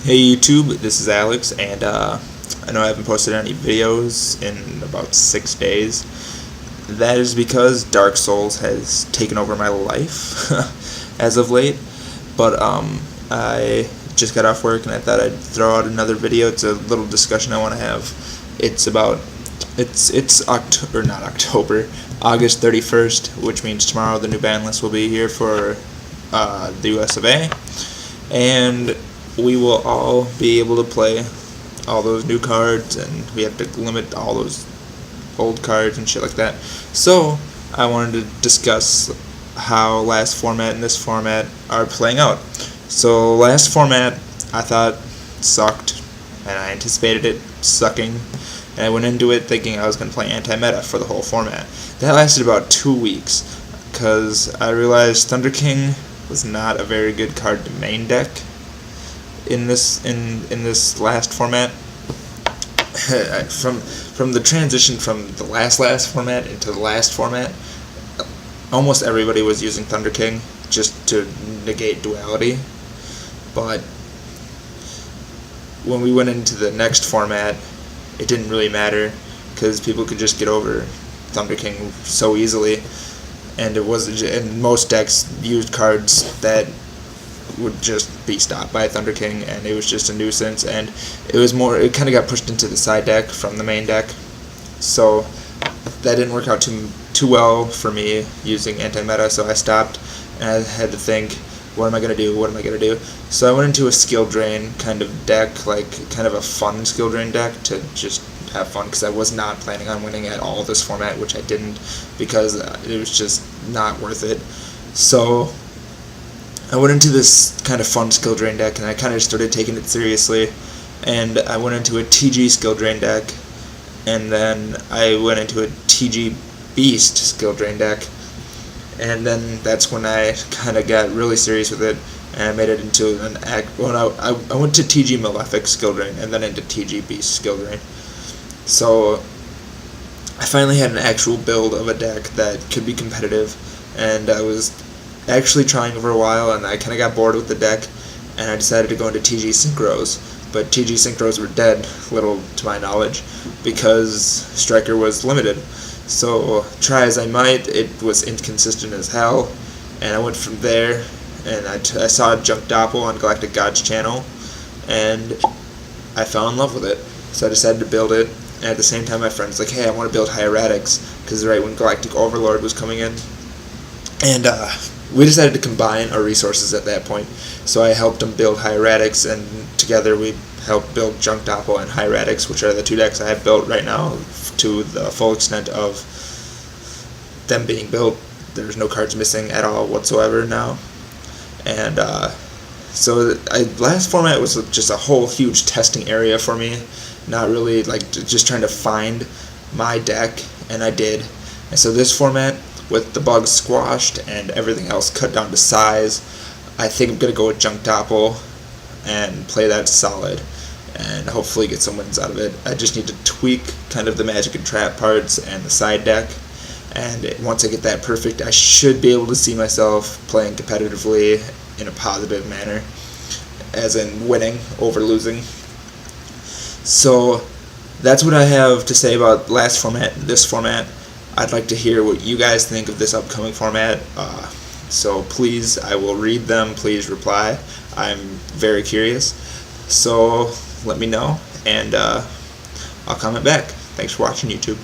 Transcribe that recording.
Hey YouTube, this is Alex, and I know I haven't posted any videos in about 6 days. That is because Dark Souls has taken over my life as of late. But I just got off work and I thought I'd throw out another video. It's a little discussion I want to have. It's October, not October, August 31st, which means tomorrow the new ban list will be here for the US of A, and we will all be able to play all those new cards, and we have to limit all those old cards and shit like that. So I wanted to discuss how last format and this format are playing out. So last format I thought sucked, and I anticipated it sucking, and I went into it thinking I was going to play anti-meta for the whole format. That lasted about 2 weeks, because I realized Thunder King was not a very good card to main deck in this last format. From the transition from the last format into the last format, almost everybody was using Thunder King just to negate duality. But when we went into the next format, it didn't really matter because people could just get over Thunder King so easily, and most decks used cards that would just be stopped by Thunder King, and it was just a nuisance, and it kind of got pushed into the side deck from the main deck. So that didn't work out too well for me using anti-meta, so I stopped, and I had to think, what am I going to do? So I went into a skill drain kind of deck, like kind of a fun skill drain deck to just have fun, because I was not planning on winning at all this format, which I didn't, because it was just not worth it. So I went into this kind of fun skill drain deck, and I kind of started taking it seriously, and I went into a TG skill drain deck, and then I went into a TG Beast skill drain deck, and then that's when I kind of got really serious with it, and I made it into I went to TG Malefic skill drain, and then into TG Beast skill drain. So I finally had an actual build of a deck that could be competitive, and I was actually trying for a while, and I kind of got bored with the deck, and I decided to go into TG Synchros. But TG Synchros were dead, little to my knowledge, because Striker was limited. So try as I might, it was inconsistent as hell, and I went from there, and I saw Junk Doppel on Galactic Gods channel, and I fell in love with it. So I decided to build it, and at the same time my friend's like, hey, I want to build Hieratics, because right when Galactic Overlord was coming in, and we decided to combine our resources at that point. So I helped him build Hieratics, and together we helped build Junk Doppel and Hieratics, which are the two decks I have built right now to the full extent of them being built. There's no cards missing at all whatsoever now. And so last format was just a whole huge testing area for me, not really like just trying to find my deck, and I did. And so this format, with the bugs squashed and everything else cut down to size, I think I'm going to go with Junk Doppel and play that solid, and hopefully get some wins out of it. I just need to tweak kind of the magic and trap parts and the side deck, and once I get that perfect, I should be able to see myself playing competitively in a positive manner, as in winning over losing. So that's what I have to say about last format and this format. I'd like to hear what you guys think of this upcoming format, so please, I will read them, please reply. I'm very curious, so let me know, and I'll comment back. Thanks for watching, YouTube.